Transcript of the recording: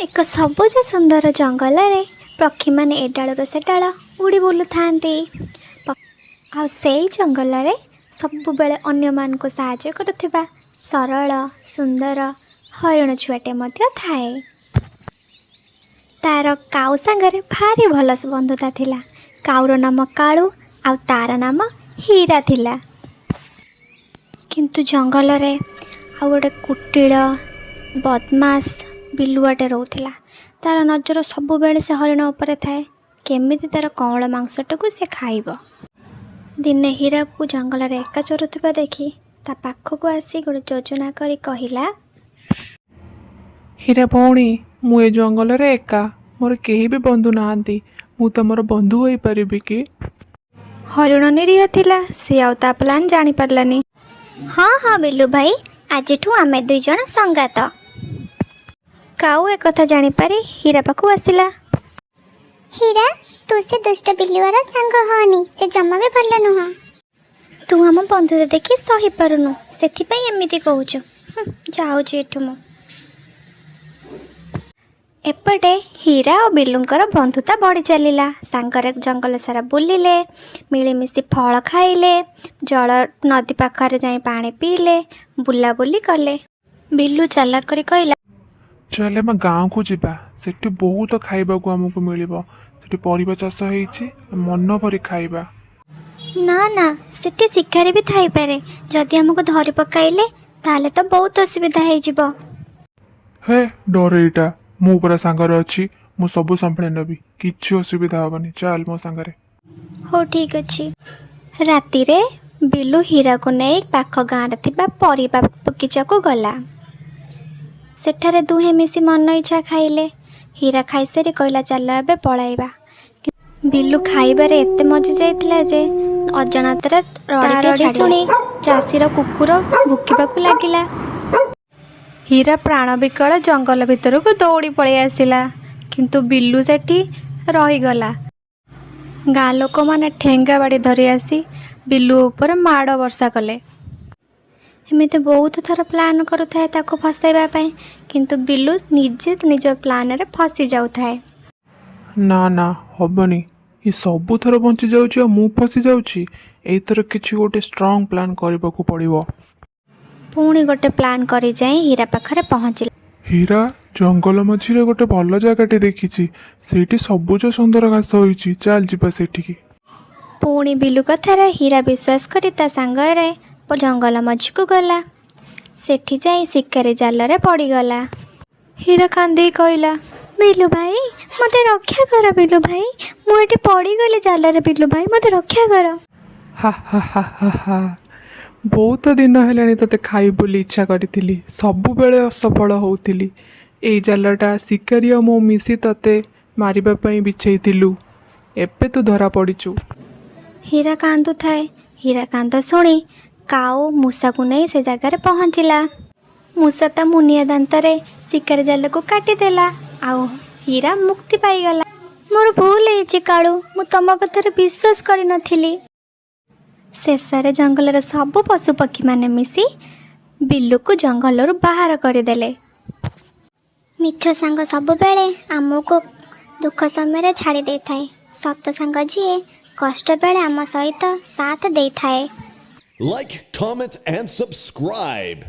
ଏକ ସବୁଜ ସୁନ୍ଦର ଜଙ୍ଗଲରେ ପକ୍ଷୀମାନେ ଏ ଡାଳରୁ ସେ ଡାଳ ଉଡ଼ି ବୁଲୁଥାନ୍ତି। ଆଉ ସେଇ ଜଙ୍ଗଲରେ ସବୁବେଳେ ଅନ୍ୟମାନଙ୍କୁ ସାହାଯ୍ୟ କରୁଥିବା ସରଳ ସୁନ୍ଦର ହରିଣ ଛୁଆଟେ ମଧ୍ୟ ଥାଏ। ତାର କାଉ ସାଙ୍ଗରେ ଭାରି ଭଲ ବନ୍ଧୁତା ଥିଲା। କାଉର ନାମ କାଳୁ ଆଉ ତାର ନାମ ହୀରା ଥିଲା। କିନ୍ତୁ ଜଙ୍ଗଲରେ ଆଉ ଗୋଟେ କୁଟିଳ ବଦମାସ ବିଲୁଆଟେ ରହୁଥିଲା। ତାର ନଜର ସବୁବେଳେ ସେ ହରିଣ ଉପରେ ଥାଏ, କେମିତି ତାର କଅଁଳ ମାଂସଟାକୁ ସେ ଖାଇବ। ଦିନେ ହୀରାକୁ ଜଙ୍ଗଲରେ ଏକା ଚରୁଥିବା ଦେଖି ତା ପାଖକୁ ଆସି ଗୋଟେ ଯୋଜନା କରି କହିଲା, ହୀରା ଭଉଣୀ, ମୁଁ ଏ ଜଙ୍ଗଲରେ ଏକା, ମୋର କେହି ବି ବନ୍ଧୁ ନାହାନ୍ତି। ମୁଁ ତମର ବନ୍ଧୁ ହୋଇପାରିବି କି? ହରିଣ ନିରୀହ ଥିଲା, ସେ ଆଉ ତା ପ୍ଲାନ୍ ଜାଣିପାରିଲାନି। ହଁ ହଁ ବିଲୁ ଭାଇ, ଆଜିଠୁ ଆମେ 2 ଜଣ ସଙ୍ଗାତ। କାଉ ଏକଥା ଜାଣିପାରି ହୀରା ପାଖକୁ ଆସିଲା। ହୀରା, ତୁ ସେ ଦୁଷ୍ଟ ବିଲୁଆର ସାଙ୍ଗ ହନି, ସେ ଜମା ବି ଭଲ ନୁହଁ। ତୁ ଆମ ବନ୍ଧୁତା ଦେଖି ସହିପାରୁନୁ, ସେଥିପାଇଁ ଏମିତି କହୁଛୁ। ଯାଉଛି ଏଠୁ ମୁଁ। ଏପଟେ ହୀରା ଓ ବିଲୁଙ୍କର ବନ୍ଧୁତା ବଢ଼ି ଚାଲିଲା। ସାଙ୍ଗରେ ଜଙ୍ଗଲ ସାରା ବୁଲିଲେ, ମିଳିମିଶି ଫଳ ଖାଇଲେ, ଜଳ ନଦୀ ପାଖରେ ଯାଇ ପାଣି ପିଇଲେ, ବୁଲାବୁଲି କଲେ। ବିଲୁ ଚାଲାକ କରି କହିଲା, ଚାଲେ ଆମେ ଗାଁକୁ ଯିବା, ସେଠି ବହୁତ ଖାଇବାକୁ ଆମକୁ ମିଳିବ। ସେଠି ପରିବା ଚାଷ ହେଇଛି, ମନ ଭରି ଖାଇବା। ନା ନା, ସେଠି ଶିକାରୀ ବି ଥାଇପାରେ। ଯଦି ଆମକୁ ଧରି ପକାଇଲେ ତାହେଲେ ତ ବହୁତ ଅସୁବିଧା ହେଇଯିବ। ହେ ଡର ଏଇଟା, ମୁଁ ପୁରା ସାଙ୍ଗରେ ଅଛି, ମୁଁ ସବୁ ସମ୍ଭାଳି ନେବି, କିଛି ଅସୁବିଧା ହବନି। ଚାଲ ମୋ ସାଙ୍ଗରେ। ହଉ ଠିକ୍ ଅଛି। ରାତିରେ ବିଲୁ ହୀରାକୁ ନେଇ ପାଖ ଗାଁରେ ଥିବା ପରିବା ବଗିଚାକୁ ଗଲା। ସେଠାରେ ଦୁହେଁ ମିଶି ମନ ଇଚ୍ଛା ଖାଇଲେ। ହୀରା ଖାଇସାରି କହିଲା, ଚାଲ ଏବେ ପଳାଇବା। ବିଲୁ ଖାଇବାରେ ଏତେ ମଜି ଯାଇଥିଲା ଯେ ଅଜାଣତରେ ରଡ଼ି ଶୁଣି ଚାଷୀର କୁକୁର ଭୁକିବାକୁ ଲାଗିଲା। ହୀରା ପ୍ରାଣ ବିକଳ ଜଙ୍ଗଲ ଭିତରକୁ ଦୌଡ଼ି ପଳେଇ ଆସିଲା, କିନ୍ତୁ ବିଲୁ ସେଠି ରହିଗଲା। ଗାଁ ଲୋକମାନେ ଠେଙ୍ଗା ବାଡ଼ି ଧରି ଆସି ବିଲୁ ଉପରେ ମାଡ଼ ବର୍ଷା କଲେ। ଏମିତି ବହୁତ ଥର ପ୍ଲାନ୍ କରୁଥାଏ ତାକୁ ଫସାଇବା ପାଇଁ, କିନ୍ତୁ ବିଲୁ ନିଜେ ନିଜ ପ୍ଲାନ୍ରେ ଫସି ଯାଉଥାଏ। ନା ନା, ହବନି। ଏ ସବୁଥର ବଞ୍ଚି ଯାଉଛି ଆଉ ମୁଁ ଫସି ଯାଉଛି। ଏଇଥର କିଛି ଗୋଟେ ଷ୍ଟ୍ରଙ୍ଗ ପ୍ଲାନ୍ କରିବାକୁ ପଡ଼ିବ। ପୁଣି ଗୋଟେ ପ୍ଲାନ୍ କରି ଯାଇ ହୀରା ପାଖରେ ପହଞ୍ଚିଲା। ହୀରା, ଜଙ୍ଗଲ ମଝିରେ ଗୋଟେ ଭଲ ଜାଗାଟେ ଦେଖିଛି, ସେଇଠି ସବୁଜ ସୁନ୍ଦର ଘାସ ହୋଇଛି, ଚାଲ ଯିବା ସେଠିକି। ପୁଣି ବିଲୁ କଥାରେ ହୀରା ବିଶ୍ୱାସ କରି ତା ସାଙ୍ଗରେ ଜଙ୍ଗଲ ମଝିକୁ ଗଲା। ସେଠି ଯାଇ ଶିକାରୀ ଜାଲରେ ପଡ଼ିଗଲା। ହୀରା କାନ୍ଦି କହିଲା, ବିଲୁ ଭାଇ ମୋତେ ରକ୍ଷା କର, ବିଲୁ ଭାଇ, ମୁଁ ଏଠି ପଡ଼ିଗଲି ଜାଲରେ, ବିଲୁ ଭାଇ ମୋତେ ରକ୍ଷା କର। ହା ହା ହା ହା ହା, ବହୁତ ଦିନ ହେଲାଣି ତତେ ଖାଇ ବୋଲି ଇଚ୍ଛା କରିଥିଲି, ସବୁବେଳେ ଅସଫଳ ହଉଥିଲି। ଏଇ ଜାଲଟା ଶିକାରୀ ଆଉ ମୁଁ ମିଶି ତତେ ମାରିବା ପାଇଁ ବିଛେଇଥିଲୁ, ଏବେ ତୁ ଧରା ପଡ଼ିଛୁ। ହୀରା କାନ୍ଦୁଥାଏ। ହୀରା କାନ୍ଦ ଶୁଣି କାଉ ମୂଷାକୁ ନେଇ ସେ ଜାଗାରେ ପହଞ୍ଚିଲା। ମୂଷା ତା ମୁନିଆ ଦାନ୍ତରେ ଶିକାରୀ ଜାଲକୁ କାଟିଦେଲା, ଆଉ ହୀରା ମୁକ୍ତି ପାଇଗଲା। ମୋର ଭୁଲ ହେଇଛି କାଳୁ, ମୁଁ ତମ କଥାରେ ବିଶ୍ୱାସ କରିନଥିଲି। ଶେଷରେ ଜଙ୍ଗଲର ସବୁ ପଶୁପକ୍ଷୀମାନେ ମିଶି ବିଲୁକୁ ଜଙ୍ଗଲରୁ ବାହାର କରିଦେଲେ। ମିଛ ସାଙ୍ଗ ସବୁବେଳେ ଆମକୁ ଦୁଃଖ ସମୟରେ ଛାଡ଼ି ଦେଇଥାଏ। ସତ ସାଙ୍ଗ ଯିଏ କଷ୍ଟ ବେଳେ ଆମ ସହିତ ସାଥ ଦେଇଥାଏ। Like, comment, and subscribe.